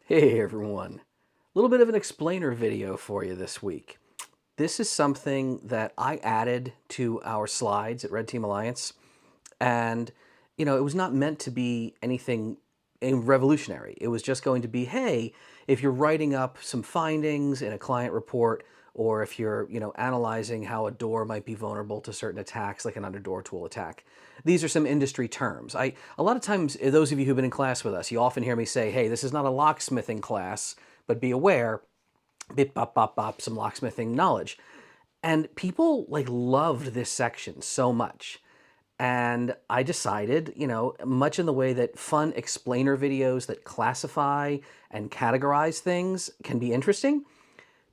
Hey everyone, a little bit of an explainer video for you this week. This is something that I added to our slides at Red Team Alliance, and it was not meant to be anything revolutionary. It was just going to be, hey, if you're writing up some findings in a client report, or if you're, analyzing how a door might be vulnerable to certain attacks, like an underdoor tool attack. These are some industry terms. A lot of times, those of you who've been in class with us, you often hear me say, hey, this is not a locksmithing class, but be aware, bip, bop, bop, bop, some locksmithing knowledge. And people loved this section so much. And I decided, much in the way that fun explainer videos that classify and categorize things can be interesting,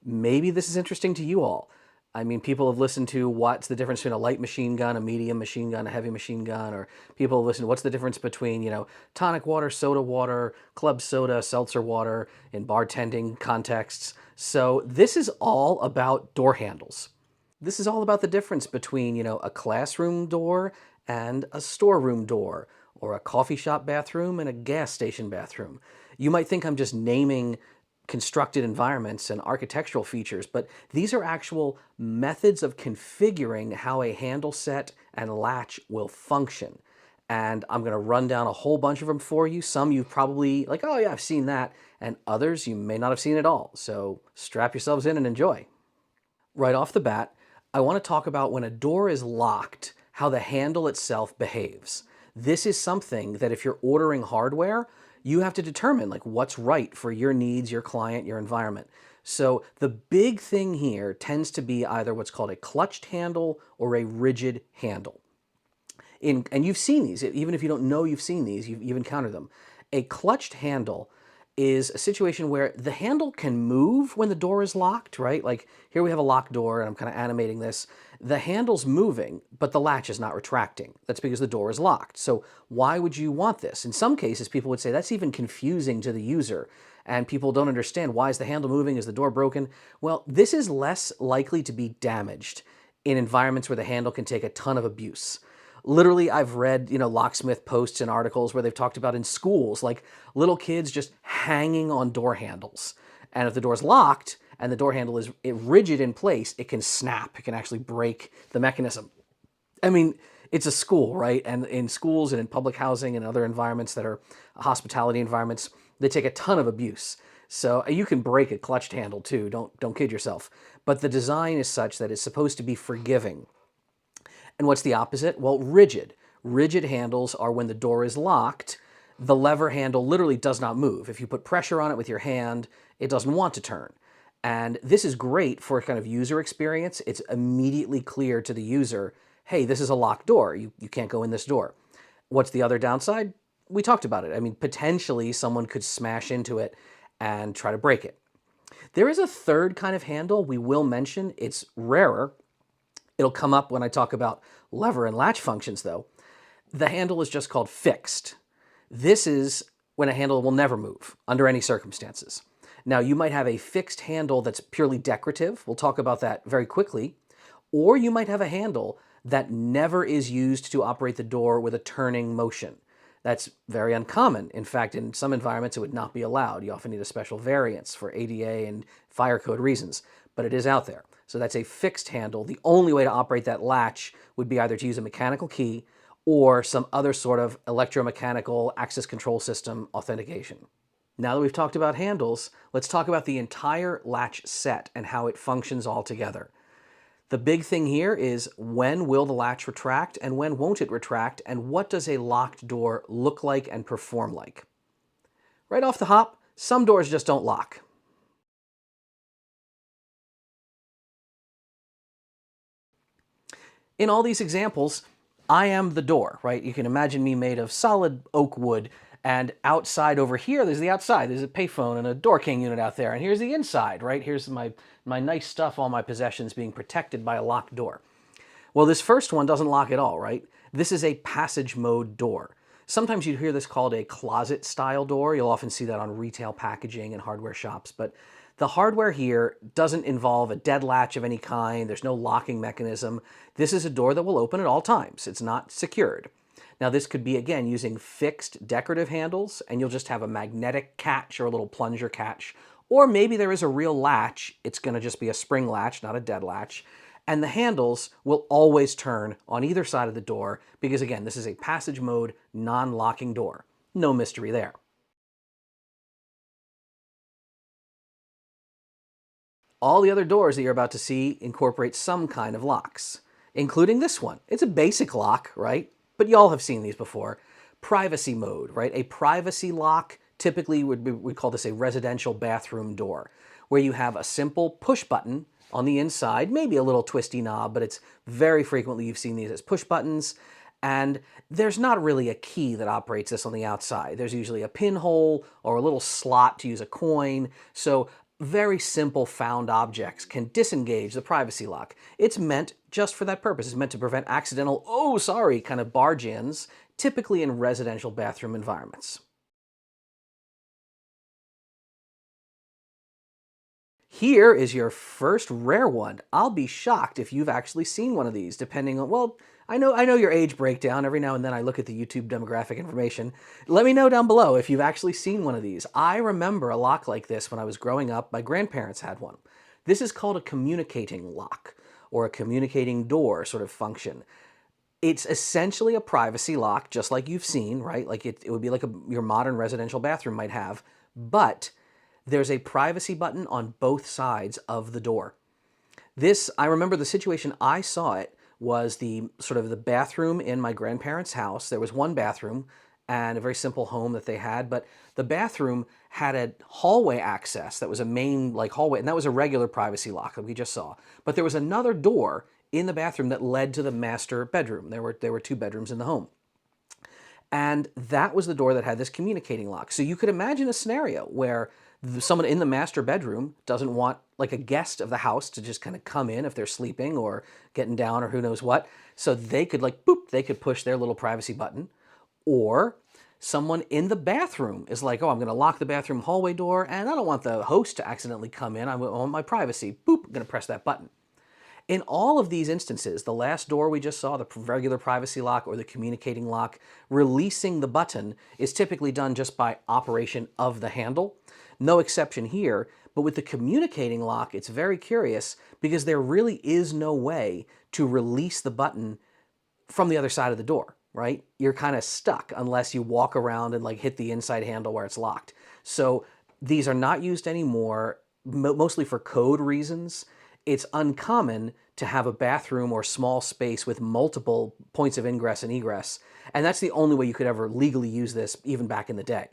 maybe this is interesting to you all. I mean, people have listened to what's the difference between a light machine gun, a medium machine gun, a heavy machine gun, or people have listened to what's the difference between, tonic water, club soda, seltzer water in bartending contexts. So this is all about door handles. This is all about the difference between, a classroom door and a storeroom door, or a coffee shop bathroom and a gas station bathroom. You might think I'm just naming constructed environments and architectural features, but these are actual methods of configuring how a handle set and latch will function. And I'm going to run down a whole bunch of them for you. Some you've probably like, oh yeah, I've seen that. And others you may not have seen at all. So strap yourselves in and enjoy. Right off the bat, I want to talk about when a door is locked, how the handle itself behaves. This is something that if you're ordering hardware, you have to determine what's right for your needs, your client, your environment. So the big thing here tends to be either what's called a clutched handle or a rigid handle. And you've seen these, even if you don't know you've seen these, you've encountered them. A clutched handle is a situation where the handle can move when the door is locked, right? Like here we have a locked door and I'm kind of animating this. The handle's moving, but the latch is not retracting. That's because the door is locked. So why would you want this? In some cases, people would say that's even confusing to the user and people don't understand, why is the handle moving? Is the door broken? Well, this is less likely to be damaged in environments where the handle can take a ton of abuse. Literally, I've read, locksmith posts and articles where they've talked about in schools, like little kids just hanging on door handles. And if the door's locked and the door handle is rigid in place, it can snap. It can actually break the mechanism. I mean, it's a school, right? And in schools and in public housing and other environments that are hospitality environments, they take a ton of abuse. So you can break a clutched handle too. Don't kid yourself. But the design is such that it's supposed to be forgiving. And what's the opposite? Well, rigid. Rigid handles are when the door is locked, the lever handle literally does not move. If you put pressure on it with your hand, it doesn't want to turn. And this is great for a kind of user experience. It's immediately clear to the user, hey, this is a locked door. You can't go in this door. What's the other downside? We talked about it. I mean, potentially someone could smash into it and try to break it. There is a third kind of handle we will mention. It's rarer. It'll come up when I talk about lever and latch functions though. The handle is just called fixed. This is when a handle will never move under any circumstances. Now you might have a fixed handle that's purely decorative. We'll talk about that very quickly. Or you might have a handle that never is used to operate the door with a turning motion. That's very uncommon. In fact, in some environments, it would not be allowed. You often need a special variance for ADA and fire code reasons, but it is out there. So that's a fixed handle. The only way to operate that latch would be either to use a mechanical key or some other sort of electromechanical access control system authentication. Now that we've talked about handles, let's talk about the entire latch set and how it functions all together. The big thing here is when will the latch retract and when won't it retract, and what does a locked door look like and perform like? Right off the hop, some doors just don't lock. In all these examples, I am the door, right? You can imagine me made of solid oak wood, and outside over here, there's the outside. There's a payphone and a Door King unit out there, and here's the inside, right? Here's my nice stuff, all my possessions being protected by a locked door. Well, this first one doesn't lock at all, right? This is a passage mode door. Sometimes you hear this called a closet style door. You'll often see that on retail packaging and hardware shops, but the hardware here doesn't involve a dead latch of any kind. There's no locking mechanism. This is a door that will open at all times. It's not secured. Now this could be, again, using fixed decorative handles, and you'll just have a magnetic catch or a little plunger catch. Or maybe there is a real latch. It's going to just be a spring latch, not a dead latch. And the handles will always turn on either side of the door because, again, this is a passage mode, non-locking door. No mystery there. All the other doors that you're about to see incorporate some kind of locks, including this one. It's a basic lock, right? But y'all have seen these before. Privacy mode, right? A privacy lock, typically we call this a residential bathroom door, where you have a simple push button on the inside, maybe a little twisty knob, but it's very frequently you've seen these as push buttons. And there's not really a key that operates this on the outside. There's usually a pinhole or a little slot to use a coin. So very simple found objects can disengage the privacy lock. It's meant just for that purpose. It's meant to prevent accidental, oh, sorry, kind of barge-ins, typically in residential bathroom environments. Here is your first rare one. I'll be shocked if you've actually seen one of these, depending on, well, I know your age breakdown. Every now and then I look at the YouTube demographic information. Let me know down below if you've actually seen one of these. I remember a lock like this when I was growing up. My grandparents had one. This is called a communicating lock or a communicating door sort of function. It's essentially a privacy lock, just like you've seen, right? Like it would be like your modern residential bathroom might have, but there's a privacy button on both sides of the door. This, I remember the situation I saw it was the sort of the bathroom in my grandparents' house. There was one bathroom and a very simple home that they had, but the bathroom had a hallway access that was a main like hallway, and that was a regular privacy lock that we just saw. But there was another door in the bathroom that led to the master bedroom. There were two bedrooms in the home. And that was the door that had this communicating lock. So you could imagine a scenario where someone in the master bedroom doesn't want like a guest of the house to just kind of come in if they're sleeping or getting down or who knows what. So they could like, boop, they could push their little privacy button. Or someone in the bathroom is like, oh, I'm going to lock the bathroom hallway door and I don't want the host to accidentally come in. I want my privacy. Boop, I'm going to press that button. In all of these instances, the last door we just saw, the regular privacy lock or the communicating lock, releasing the button is typically done just by operation of the handle. No exception here, but with the communicating lock, it's very curious because there really is no way to release the button from the other side of the door, right? You're kind of stuck unless you walk around and like hit the inside handle where it's locked. So these are not used anymore, mostly for code reasons. It's uncommon to have a bathroom or small space with multiple points of ingress and egress. And that's the only way you could ever legally use this even back in the day.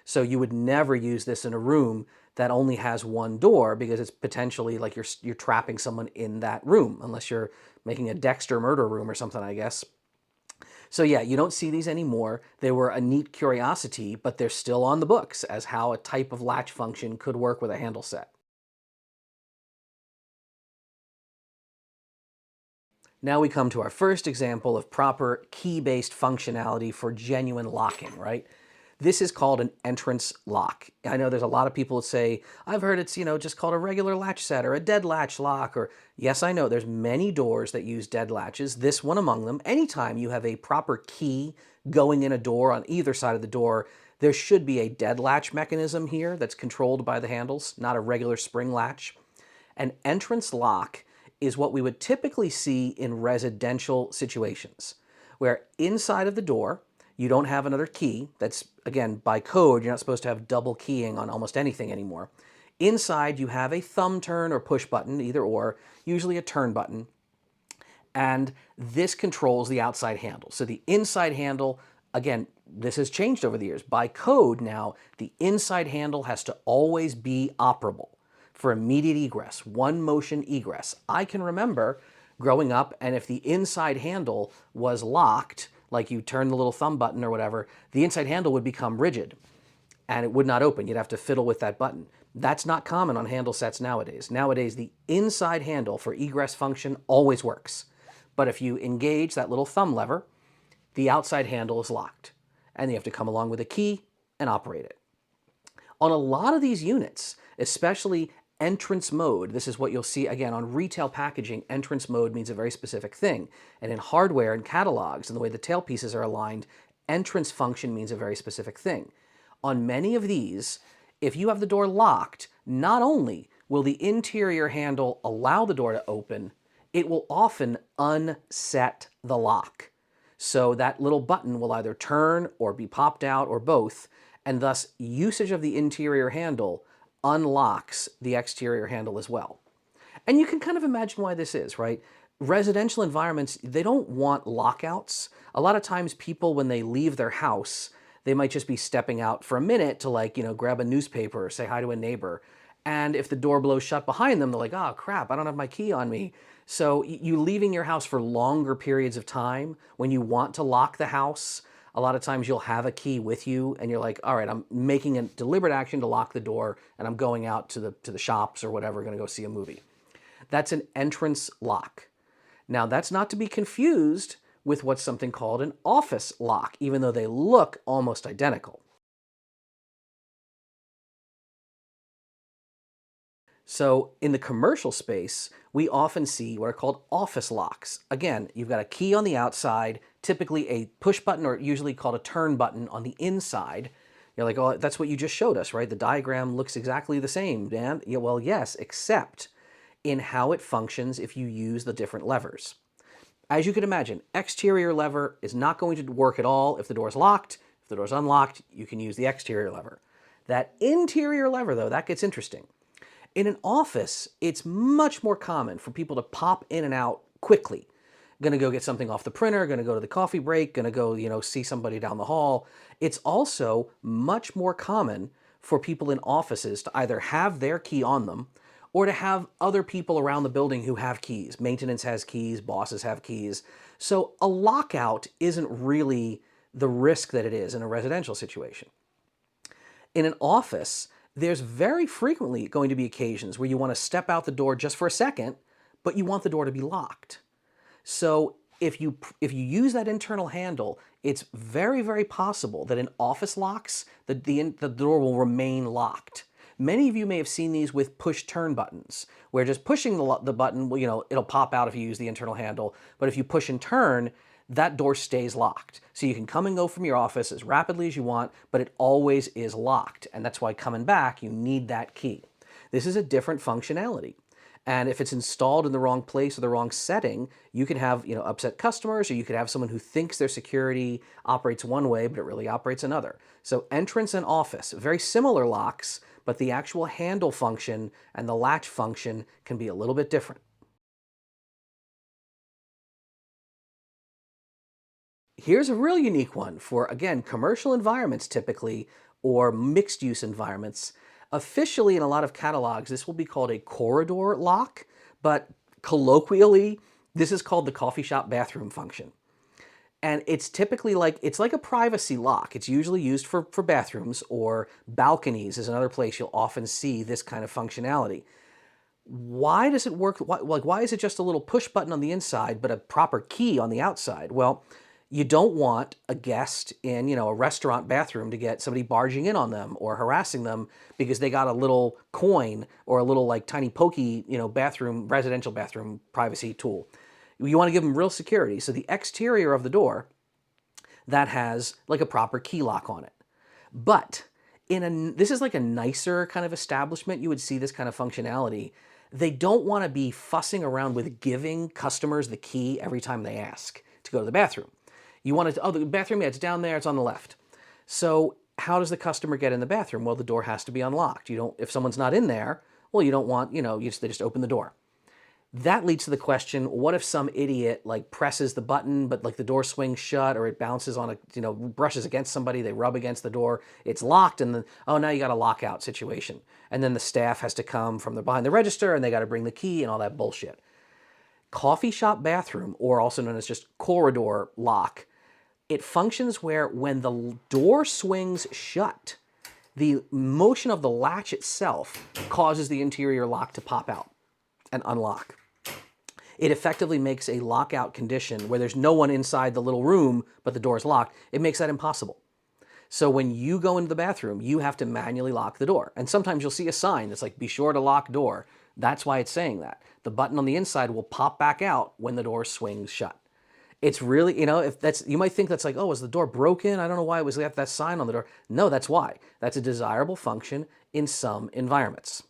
So you would never use this in a room that only has one door because it's potentially like you're trapping someone in that room unless you're making a Dexter murder room or something, I guess. So yeah, you don't see these anymore. They were a neat curiosity, but they're still on the books as how a type of latch function could work with a handle set. Now we come to our first example of proper key-based functionality for genuine locking, right? This is called an entrance lock. I know there's a lot of people that say, I've heard it's, just called a regular latch set or a dead latch lock, or yes, I know there's many doors that use dead latches, this one among them. Anytime you have a proper key going in a door on either side of the door, there should be a dead latch mechanism here that's controlled by the handles, not a regular spring latch. An entrance lock is what we would typically see in residential situations, where inside of the door, you don't have another key. That's, again, by code, you're not supposed to have double keying on almost anything anymore. Inside, you have a thumb turn or push button, either or, usually a turn button, and this controls the outside handle. So the inside handle, again, this has changed over the years. By code now, the inside handle has to always be operable for immediate egress, one motion egress. I can remember growing up, and if the inside handle was locked, like you turn the little thumb button or whatever, the inside handle would become rigid and it would not open. You'd have to fiddle with that button. That's not common on handle sets nowadays. Nowadays, the inside handle for egress function always works. But if you engage that little thumb lever, the outside handle is locked and you have to come along with a key and operate it. On a lot of these units, especially entrance mode, this is what you'll see again on retail packaging. Entrance mode means a very specific thing. And in hardware and catalogs and the way the tailpieces are aligned, entrance function means a very specific thing. On many of these, if you have the door locked, not only will the interior handle allow the door to open, it will often unset the lock. So that little button will either turn or be popped out or both, and thus usage of the interior handle unlocks the exterior handle as well. And you can kind of imagine why this is, right? Residential environments, they don't want lockouts. A lot of times people, when they leave their house, they might just be stepping out for a minute to, like, grab a newspaper or say hi to a neighbor. And if the door blows shut behind them, they're like, oh crap, I don't have my key on me. So you leaving your house for longer periods of time, when you want to lock the house, a lot of times you'll have a key with you and you're like, all right, I'm making a deliberate action to lock the door and I'm going out to the shops or whatever, going to go see a movie. That's an entrance lock. Now that's not to be confused with what's something called an office lock, even though they look almost identical. So in the commercial space, we often see what are called office locks. Again, you've got a key on the outside, typically a push button or usually called a turn button on the inside. You're like, oh, that's what you just showed us, right? The diagram looks exactly the same, Dan. Yeah, well, yes, except in how it functions if you use the different levers. As you can imagine, exterior lever is not going to work at all if the door is locked. If the door is unlocked, you can use the exterior lever. That interior lever, though, that gets interesting. In an office, it's much more common for people to pop in and out quickly. Gonna go get something off the printer, gonna go to the coffee break, gonna go, see somebody down the hall. It's also much more common for people in offices to either have their key on them or to have other people around the building who have keys. Maintenance has keys, bosses have keys. So a lockout isn't really the risk that it is in a residential situation. In an office, there's very frequently going to be occasions where you want to step out the door just for a second, but you want the door to be locked. So if you use that internal handle, it's very, very possible that in office locks, the door will remain locked. Many of you may have seen these with push turn buttons, where just pushing the button, it'll pop out if you use the internal handle, but if you push and turn, that door stays locked. So you can come and go from your office as rapidly as you want, but it always is locked. And that's why coming back, you need that key. This is a different functionality. And if it's installed in the wrong place or the wrong setting, you can have upset customers, or you could have someone who thinks their security operates one way, but it really operates another. So entrance and office, very similar locks, but the actual handle function and the latch function can be a little bit different. Here's a real unique one for, again, commercial environments typically, or mixed use environments. Officially, in a lot of catalogs, this will be called a corridor lock, but colloquially, this is called the coffee shop bathroom function. And it's typically it's like a privacy lock. It's usually used for bathrooms, or balconies is another place you'll often see this kind of functionality. Why does it work? Why is it just a little push button on the inside, but a proper key on the outside? Well, you don't want a guest in, a restaurant bathroom to get somebody barging in on them or harassing them because they got a little coin or a little tiny pokey, residential bathroom privacy tool. You want to give them real security. So the exterior of the door, that has a proper key lock on it. But this is like a nicer kind of establishment, you would see this kind of functionality. They don't want to be fussing around with giving customers the key every time they ask to go to the bathroom. You want to, oh, the bathroom, yeah, it's down there, it's on the left. So how does the customer get in the bathroom? Well, the door has to be unlocked. If someone's not in there, well, you don't want, they just open the door. That leads to the question, what if some idiot presses the button, but the door swings shut, or it bounces on brushes against somebody, they rub against the door, it's locked, and then, oh, now you got a lockout situation. And then the staff has to come from behind the register and they got to bring the key and all that bullshit. Coffee shop bathroom, or also known as just corridor lock, it functions where when the door swings shut, the motion of the latch itself causes the interior lock to pop out and unlock. It effectively makes a lockout condition where there's no one inside the little room, but the door is locked. It makes that impossible. So when you go into the bathroom, you have to manually lock the door. And sometimes you'll see a sign that's like, be sure to lock door. That's why it's saying that. The button on the inside will pop back out when the door swings shut. It's really, if that's, you might think that's like, oh, was the door broken? I don't know why it was that sign on the door. No, that's why. That's a desirable function in some environments.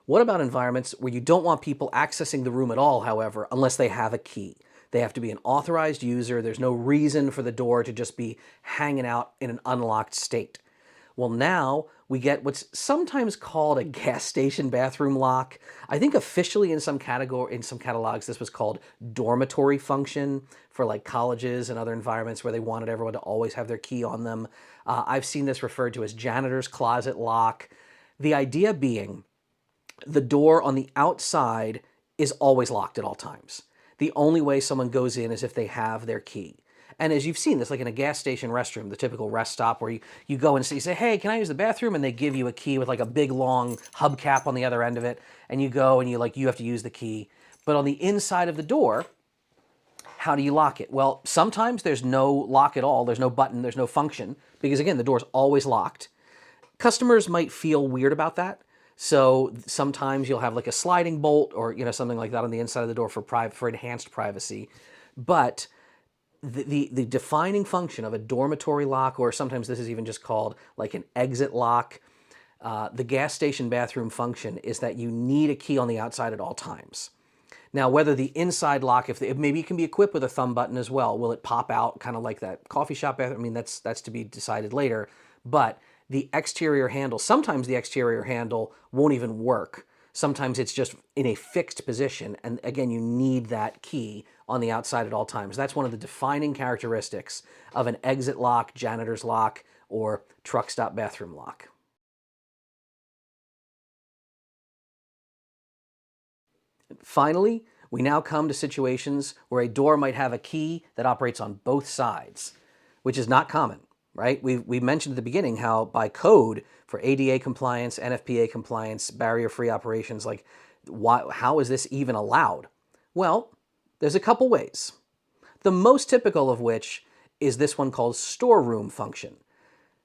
What about environments where you don't want people accessing the room at all, however, unless they have a key? They have to be an authorized user. There's no reason for the door to just be hanging out in an unlocked state. Well, now we get what's sometimes called a gas station bathroom lock. I think officially in some catalogs, this was called dormitory function for like colleges and other environments where they wanted everyone to always have their key on them. I've seen this referred to as janitor's closet lock. The idea being the door on the outside is always locked at all times. The only way someone goes in is if they have their key. And as you've seen this, like in a gas station restroom, the typical rest stop where you go and you say, hey, can I use the bathroom? And they give you a key with like a big long hubcap on the other end of it. And you go and you have to use the key. But on the inside of the door, how do you lock it? Well, sometimes there's no lock at all. There's no button, there's no function, because again, the door's always locked. Customers might feel weird about that. So sometimes you'll have like a sliding bolt or something like that on the inside of the door for enhanced privacy. But the defining function of a dormitory lock, or sometimes this is even just called like an exit lock, the gas station bathroom function is that you need a key on the outside at all times. Now, whether the inside lock, maybe it can be equipped with a thumb button as well. Will it pop out kind of like that coffee shop bathroom? I mean, that's to be decided later. But the exterior handle, sometimes the exterior handle won't even work. Sometimes it's just in a fixed position. And again, you need that key on the outside at all times. That's one of the defining characteristics of an exit lock, janitor's lock, or truck stop bathroom lock. Finally, we now come to situations where a door might have a key that operates on both sides, which is not common, right? We mentioned at the beginning how by code for ADA compliance, NFPA compliance, barrier-free operations, like how is this even allowed? Well, there's a couple ways. The most typical of which is this one called storeroom function.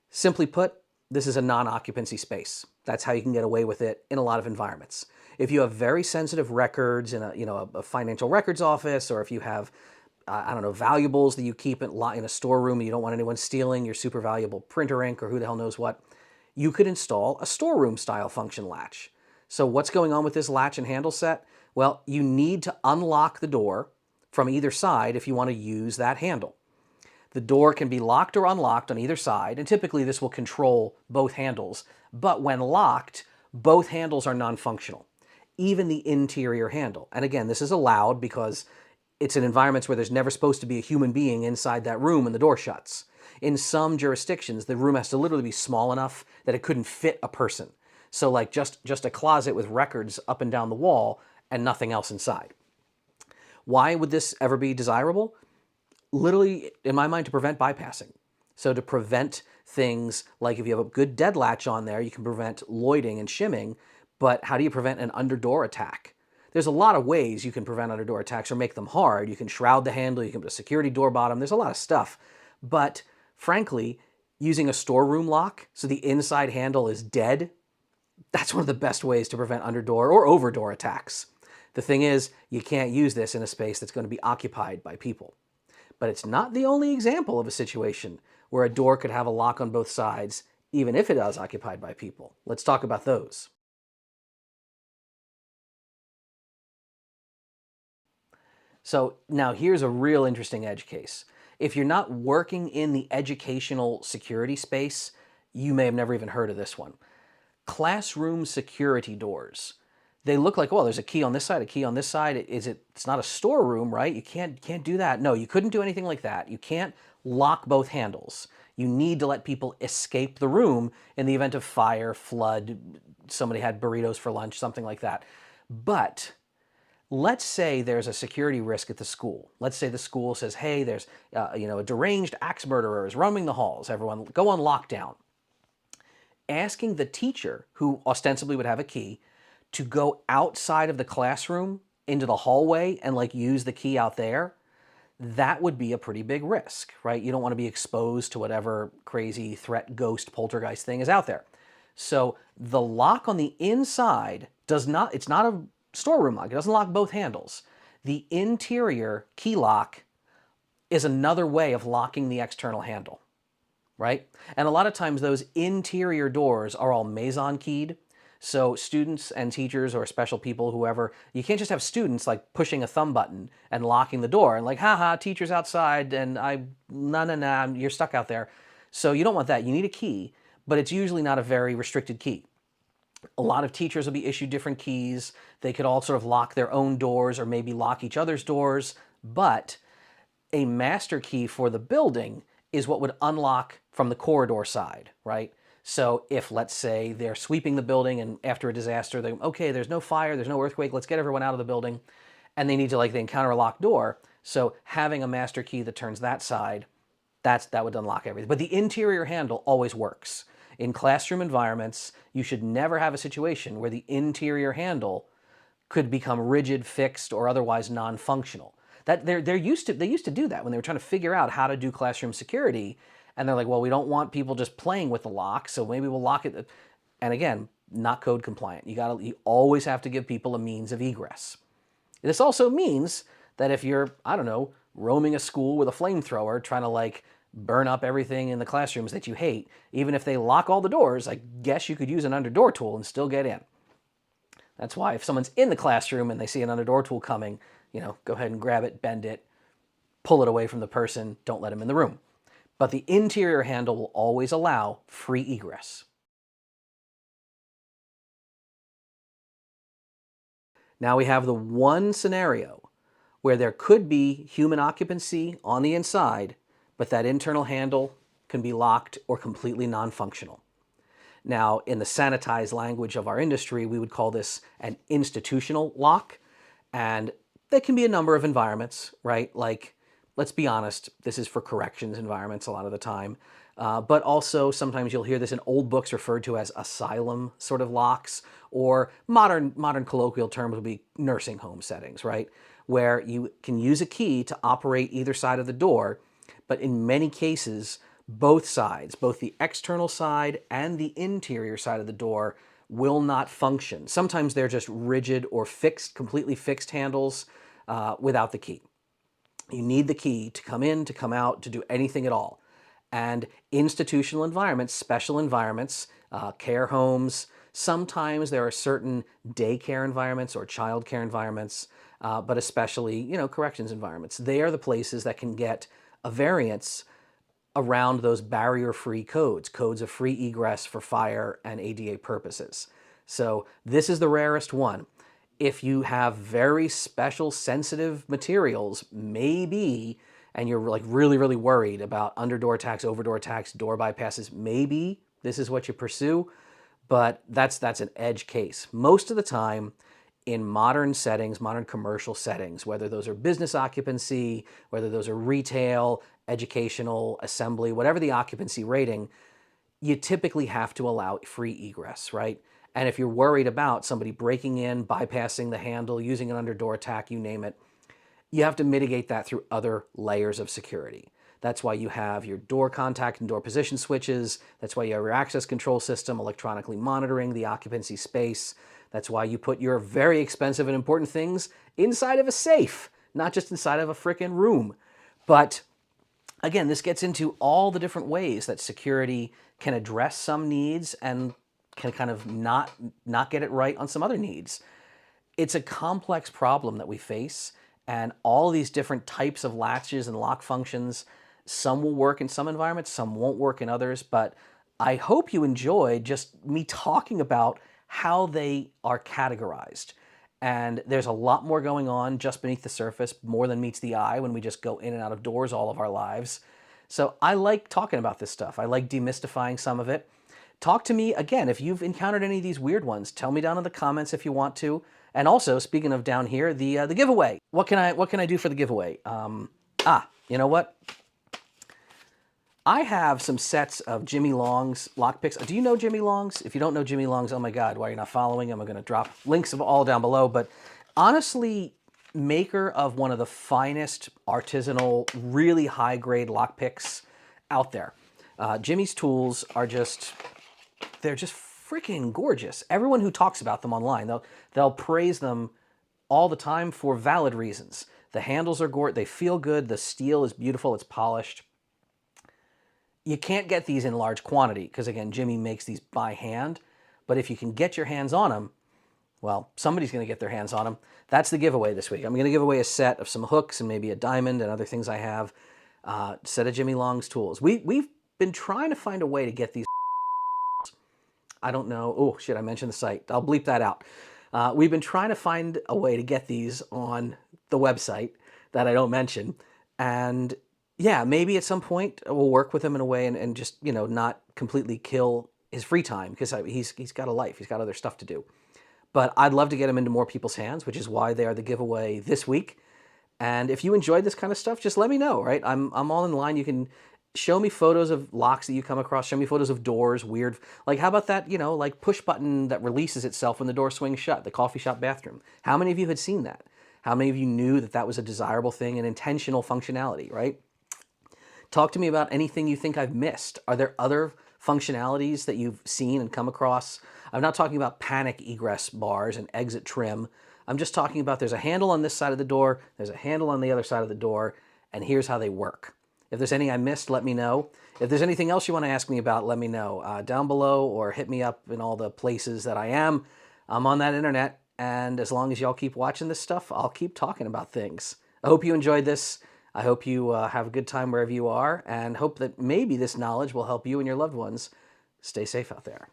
Simply put, this is a non-occupancy space. That's how you can get away with it in a lot of environments. If you have very sensitive records in a financial records office, or if you have, I don't know, valuables that you keep in a storeroom and you don't want anyone stealing your super valuable printer ink or who the hell knows what, you could install a storeroom style function latch. So what's going on with this latch and handle set? Well, you need to unlock the door from either side if you want to use that handle. The door can be locked or unlocked on either side, and typically this will control both handles. But when locked, both handles are non-functional, even the interior handle. And again, this is allowed because it's in environments where there's never supposed to be a human being inside that room and the door shuts. In some jurisdictions, the room has to literally be small enough that it couldn't fit a person. So like just a closet with records up and down the wall and nothing else inside. Why would this ever be desirable? Literally, in my mind, to prevent bypassing. So to prevent things like if you have a good dead latch on there, you can prevent loitering and shimming, but how do you prevent an underdoor attack? There's a lot of ways you can prevent underdoor attacks or make them hard. You can shroud the handle, you can put a security door bottom, there's a lot of stuff. But frankly, using a storeroom lock so the inside handle is dead, that's one of the best ways to prevent underdoor or overdoor attacks. The thing is, you can't use this in a space that's going to be occupied by people. But it's not the only example of a situation where a door could have a lock on both sides, even if it is occupied by people. Let's talk about those. So now here's a real interesting edge case. If you're not working in the educational security space, you may have never even heard of this one. Classroom security doors. They look like, well, there's a key on this side, a key on this side. It's not a storeroom, right? You can't do that. No, you couldn't do anything like that. You can't lock both handles. You need to let people escape the room in the event of fire, flood, somebody had burritos for lunch, something like that. But let's say there's a security risk at the school. Let's say the school says, hey, there's a deranged axe murderer is roaming the halls. Everyone go on lockdown. Asking the teacher, who ostensibly would have a key, to go outside of the classroom into the hallway and like use the key out there, that would be a pretty big risk, right? You don't want to be exposed to whatever crazy threat, ghost, poltergeist thing is out there. So the lock on the inside does not, it's not a storeroom lock. It doesn't lock both handles. The interior key lock is another way of locking the external handle, right? And a lot of times those interior doors are all Maison keyed. So students and teachers or special people, whoever, you can't just have students like pushing a thumb button and locking the door and like, haha, teacher's outside and you're stuck out there. So you don't want that. You need a key, but it's usually not a very restricted key. A lot of teachers will be issued different keys. They could all sort of lock their own doors or maybe lock each other's doors, but a master key for the building is what would unlock from the corridor side, right? So if, let's say, they're sweeping the building and after a disaster, okay, there's no fire, there's no earthquake, let's get everyone out of the building, and they need to, they encounter a locked door. So having a master key that turns that side, that would unlock everything. But the interior handle always works. In classroom environments, you should never have a situation where the interior handle could become rigid, fixed, or otherwise non-functional. That they used to do that when they were trying to figure out how to do classroom security, and they're like, well, we don't want people just playing with the lock, so maybe we'll lock it. And again, not code compliant. You always have to give people a means of egress. This also means that if you're, I don't know, roaming a school with a flamethrower, trying to burn up everything in the classrooms that you hate, even if they lock all the doors, I guess you could use an under-door tool and still get in. That's why if someone's in the classroom and they see an under-door tool coming, go ahead and grab it, bend it, pull it away from the person, don't let them in the room. But the interior handle will always allow free egress. Now we have the one scenario where there could be human occupancy on the inside, but that internal handle can be locked or completely non-functional. Now, in the sanitized language of our industry, we would call this an institutional lock, and there can be a number of environments, right? Like, let's be honest, this is for corrections environments a lot of the time, but also sometimes you'll hear this in old books referred to as asylum sort of locks, or modern colloquial terms would be nursing home settings, right? Where you can use a key to operate either side of the door, but in many cases, both sides, both the external side and the interior side of the door, will not function. Sometimes they're just rigid or fixed, completely fixed handles without the key. You need the key to come in, to come out, to do anything at all. And institutional environments, special environments, care homes, sometimes there are certain daycare environments or childcare environments, but especially, corrections environments. They are the places that can get a variance around those barrier-free codes of free egress for fire and ADA purposes. So this is the rarest one. If you have very special sensitive materials, maybe, and you're really, really worried about underdoor attacks, overdoor attacks, door bypasses, maybe this is what you pursue, but that's an edge case. Most of the time, in modern settings, modern commercial settings, whether those are business occupancy, whether those are retail, educational, assembly, whatever the occupancy rating, you typically have to allow free egress, right? And if you're worried about somebody breaking in, bypassing the handle, using an underdoor attack, you name it, you have to mitigate that through other layers of security. That's why you have your door contact and door position switches. That's why you have your access control system electronically monitoring the occupancy space. That's why you put your very expensive and important things inside of a safe, not just inside of a frickin' room. But again, this gets into all the different ways that security can address some needs and can kind of not get it right on some other needs. It's a complex problem that we face, and all these different types of latches and lock functions, some will work in some environments, some won't work in others, but I hope you enjoyed just me talking about how they are categorized. And there's a lot more going on just beneath the surface, more than meets the eye when we just go in and out of doors all of our lives. So I like talking about this stuff. I like demystifying some of it. Talk to me, again, if you've encountered any of these weird ones. Tell me down in the comments if you want to. And also, speaking of down here, the giveaway. What can I do for the giveaway? You know what? I have some sets of Jimmy Long's lockpicks. Do you know Jimmy Long's? If you don't know Jimmy Long's, oh my God, why are you not following him? I'm going to drop links of all down below. But honestly, maker of one of the finest artisanal, really high-grade lockpicks out there. Jimmy's tools are they're just freaking gorgeous. Everyone who talks about them online, they'll praise them all the time for valid reasons. The handles are gorgeous, they feel good, the steel is beautiful, it's polished. You can't get these in large quantity because, again, Jimmy makes these by hand. But if you can get your hands on them, well, somebody's going to get their hands on them. That's the giveaway this week. I'm going to give away a set of some hooks and maybe a diamond and other things I have. Set of Jimmy Long's tools. We've been trying to find a way to get these. I don't know. Oh, shit, I mentioned the site. I'll bleep that out. We've been trying to find a way to get these on the website that I don't mention. And yeah, maybe at some point we'll work with him in a way and just, you know, not completely kill his free time because he's got a life. He's got other stuff to do. But I'd love to get him into more people's hands, which is why they are the giveaway this week. And if you enjoyed this kind of stuff, just let me know, right? I'm all in line. You can show me photos of locks that you come across. Show me photos of doors, weird. Like, how about that, you know, like push button that releases itself when the door swings shut, the coffee shop bathroom? How many of you had seen that? How many of you knew that that was a desirable thing and intentional functionality, right? Talk to me about anything you think I've missed. Are there other functionalities that you've seen and come across? I'm not talking about panic egress bars and exit trim. I'm just talking about there's a handle on this side of the door, there's a handle on the other side of the door, and here's how they work. If there's any I missed, let me know. If there's anything else you want to ask me about, let me know down below or hit me up in all the places that I am. I'm on that internet, and as long as y'all keep watching this stuff, I'll keep talking about things. I hope you enjoyed this. I hope you have a good time wherever you are, and hope that maybe this knowledge will help you and your loved ones stay safe out there.